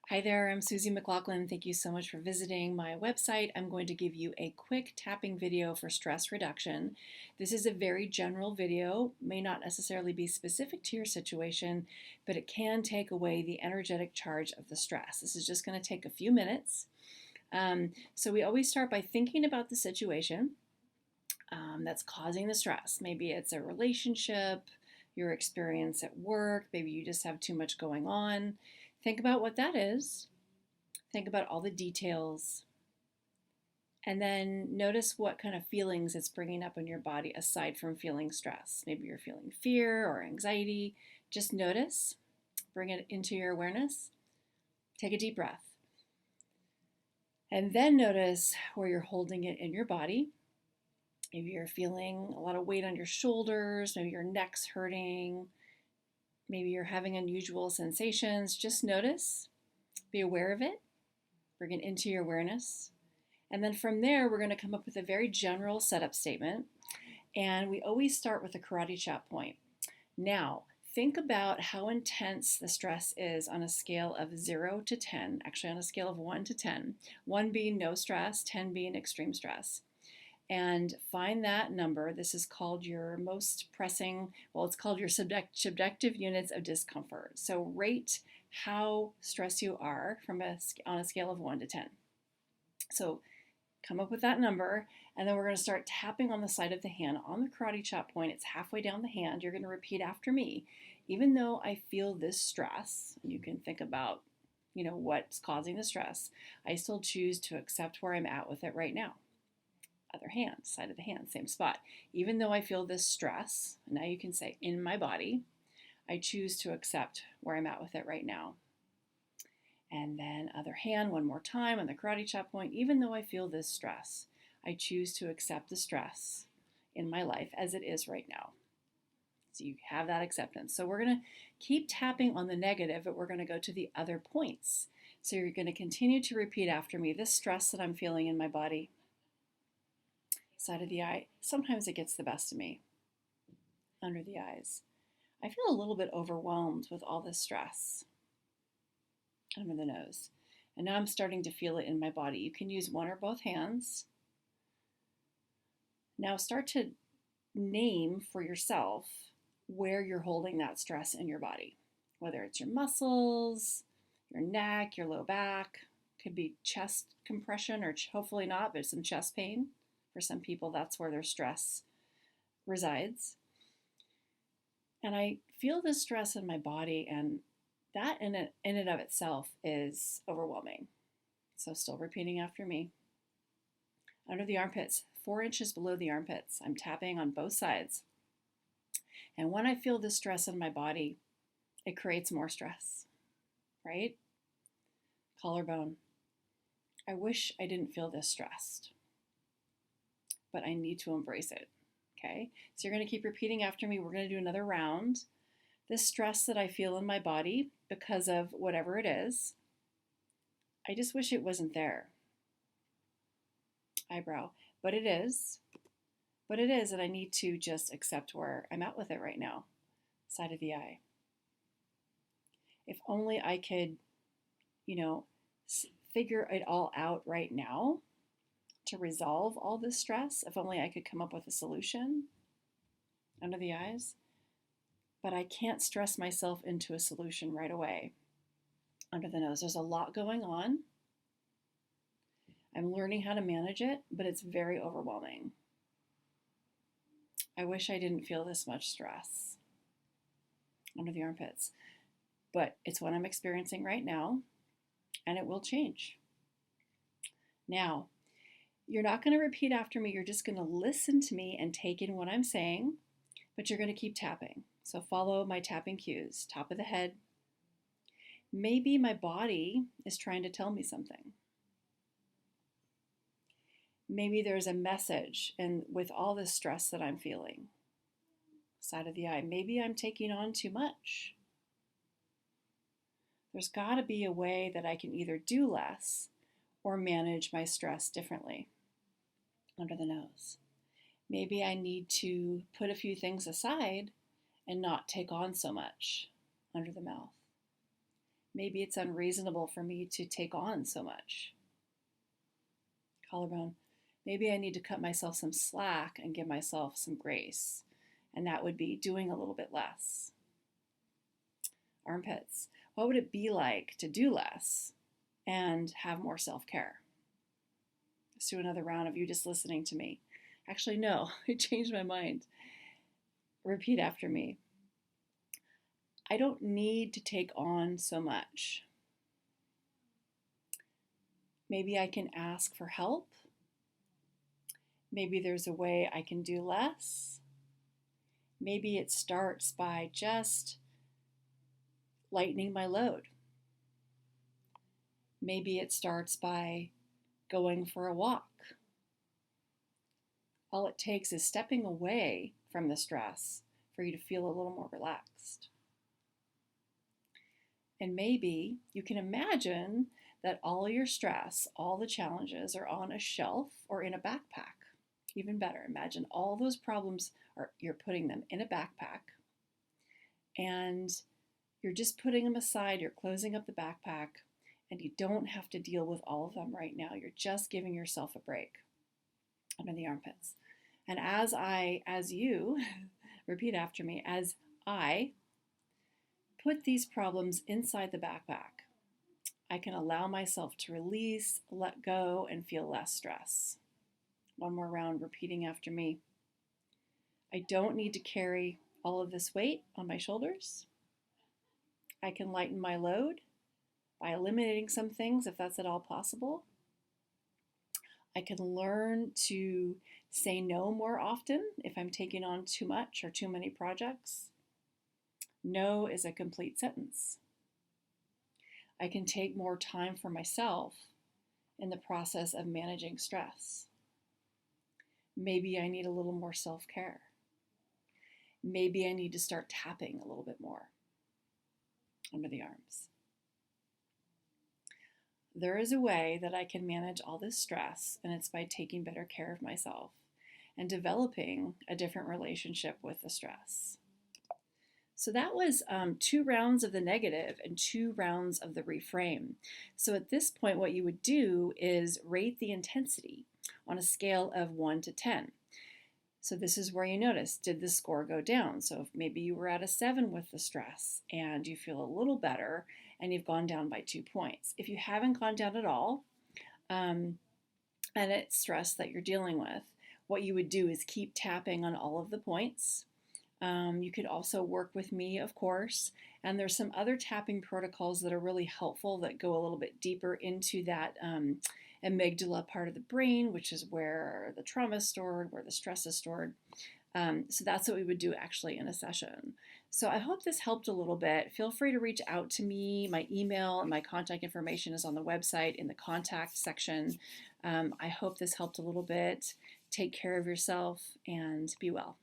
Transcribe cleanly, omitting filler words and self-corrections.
Hi there, I'm Susie McLaughlin. Thank you so much for visiting my website. I'm going to give you a quick tapping video for stress reduction. This is a very general video, may not necessarily be specific to your situation, but it can take away the energetic charge of the stress. This is just going to take a few minutes. So we always start by thinking about the situation that's causing the stress. Maybe it's a relationship, your experience at work, maybe you just have too much going on. Think about what that is. Think about all the details. And then notice what kind of feelings it's bringing up in your body aside from feeling stress. Maybe you're feeling fear or anxiety. Just notice, bring it into your awareness. Take a deep breath. And then notice where you're holding it in your body. Maybe you're feeling a lot of weight on your shoulders. Maybe your neck's hurting. Maybe you're having unusual sensations. Just notice, be aware of it, bring it into your awareness. And then from there, we're going to come up with a very general setup statement. And we always start with a karate chop point. Now, think about how intense the stress is on a scale of 0 to 10, actually on a scale of 1 to 10, 1 being no stress, 10 being extreme stress. And find that number. This is called your most pressing, well, it's called your subjective units of discomfort. So rate how stressed you are on a scale of 1 to 10. So come up with that number, and then we're going to start tapping on the side of the hand on the karate chop point. It's halfway down the hand. You're going to repeat after me. Even though I feel this stress, you can think about, what's causing the stress. I still choose to accept where I'm at with it right now. Other hand, side of the hand, same spot. Even though I feel this stress, now you can say in my body, I choose to accept where I'm at with it right now. And then other hand, one more time on the karate chop point. Even though I feel this stress, I choose to accept the stress in my life as it is right now. So you have that acceptance. So we're going to keep tapping on the negative, but we're going to go to the other points. So you're going to continue to repeat after me, this stress that I'm feeling in my body. Side of the eye, sometimes it gets the best of me. Under the eyes, I feel a little bit overwhelmed with all this stress. Under the nose, and now I'm starting to feel it in my body. You can use one or both hands. Now start to name for yourself where you're holding that stress in your body, whether it's your muscles, your neck, your low back. Could be chest compression, or hopefully not, but some chest pain. For some people, that's where their stress resides. And I feel this stress in my body, and that in and of itself is overwhelming. So still repeating after me. Under the armpits, 4 inches below the armpits, I'm tapping on both sides. And when I feel this stress in my body, it creates more stress, right? Collarbone. I wish I didn't feel this stressed, but I need to embrace it, okay? So you're going to keep repeating after me. We're going to do another round. This stress that I feel in my body because of whatever it is, I just wish it wasn't there. Eyebrow. But it is, and I need to just accept where I'm at with it right now. Side of the eye. If only I could, figure it all out right now to resolve all this stress. If only I could come up with a solution. Under the eyes. But I can't stress myself into a solution right away. Under the nose, there's a lot going on. I'm learning how to manage it, but it's very overwhelming. I wish I didn't feel this much stress. Under the armpits. But it's what I'm experiencing right now, and it will change. Now, you're not going to repeat after me. You're just going to listen to me and take in what I'm saying, but you're going to keep tapping. So follow my tapping cues. Top of the head. Maybe my body is trying to tell me something. Maybe there's a message and with all this stress that I'm feeling. Side of the eye. Maybe I'm taking on too much. There's got to be a way that I can either do less or manage my stress differently. Under the nose. Maybe I need to put a few things aside and not take on so much. Under the mouth. Maybe it's unreasonable for me to take on so much. Collarbone. Maybe I need to cut myself some slack and give myself some grace. And that would be doing a little bit less. Armpits. What would it be like to do less and have more self-care? Let's do another round of you just listening to me. Actually, no, I changed my mind. Repeat after me. I don't need to take on so much. Maybe I can ask for help. Maybe there's a way I can do less. Maybe it starts by just lightening my load. Maybe it starts by going for a walk. All it takes is stepping away from the stress for you to feel a little more relaxed. And maybe you can imagine that all your stress, all the challenges are on a shelf or in a backpack. Even better, imagine all those problems you're putting them in a backpack and you're just putting them aside, you're closing up the backpack, and you don't have to deal with all of them right now. You're just giving yourself a break under the armpits. And as you, repeat after me, as I put these problems inside the backpack, I can allow myself to release, let go, and feel less stress. One more round, repeating after me. I don't need to carry all of this weight on my shoulders. I can lighten my load by eliminating some things if that's at all possible. I can learn to say no more often if I'm taking on too much or too many projects. No is a complete sentence. I can take more time for myself in the process of managing stress. Maybe I need a little more self-care. Maybe I need to start tapping a little bit more under the arms. There is a way that I can manage all this stress, and it's by taking better care of myself and developing a different relationship with the stress. So that was 2 rounds of the negative and 2 rounds of the reframe. So at this point, what you would do is rate the intensity on a scale of 1 to 10. So this is where you notice, did the score go down? So if maybe you were at a 7 with the stress and you feel a little better and you've gone down by 2 points. If you haven't gone down at all, and it's stress that you're dealing with, what you would do is keep tapping on all of the points. You could also work with me, of course, and there's some other tapping protocols that are really helpful that go a little bit deeper into that amygdala part of the brain, which is where the trauma is stored, where the stress is stored. So that's what we would do actually in a session. So I hope this helped a little bit. Feel free to reach out to me. My email and my contact information is on the website in the contact section. I hope this helped a little bit. Take care of yourself and be well.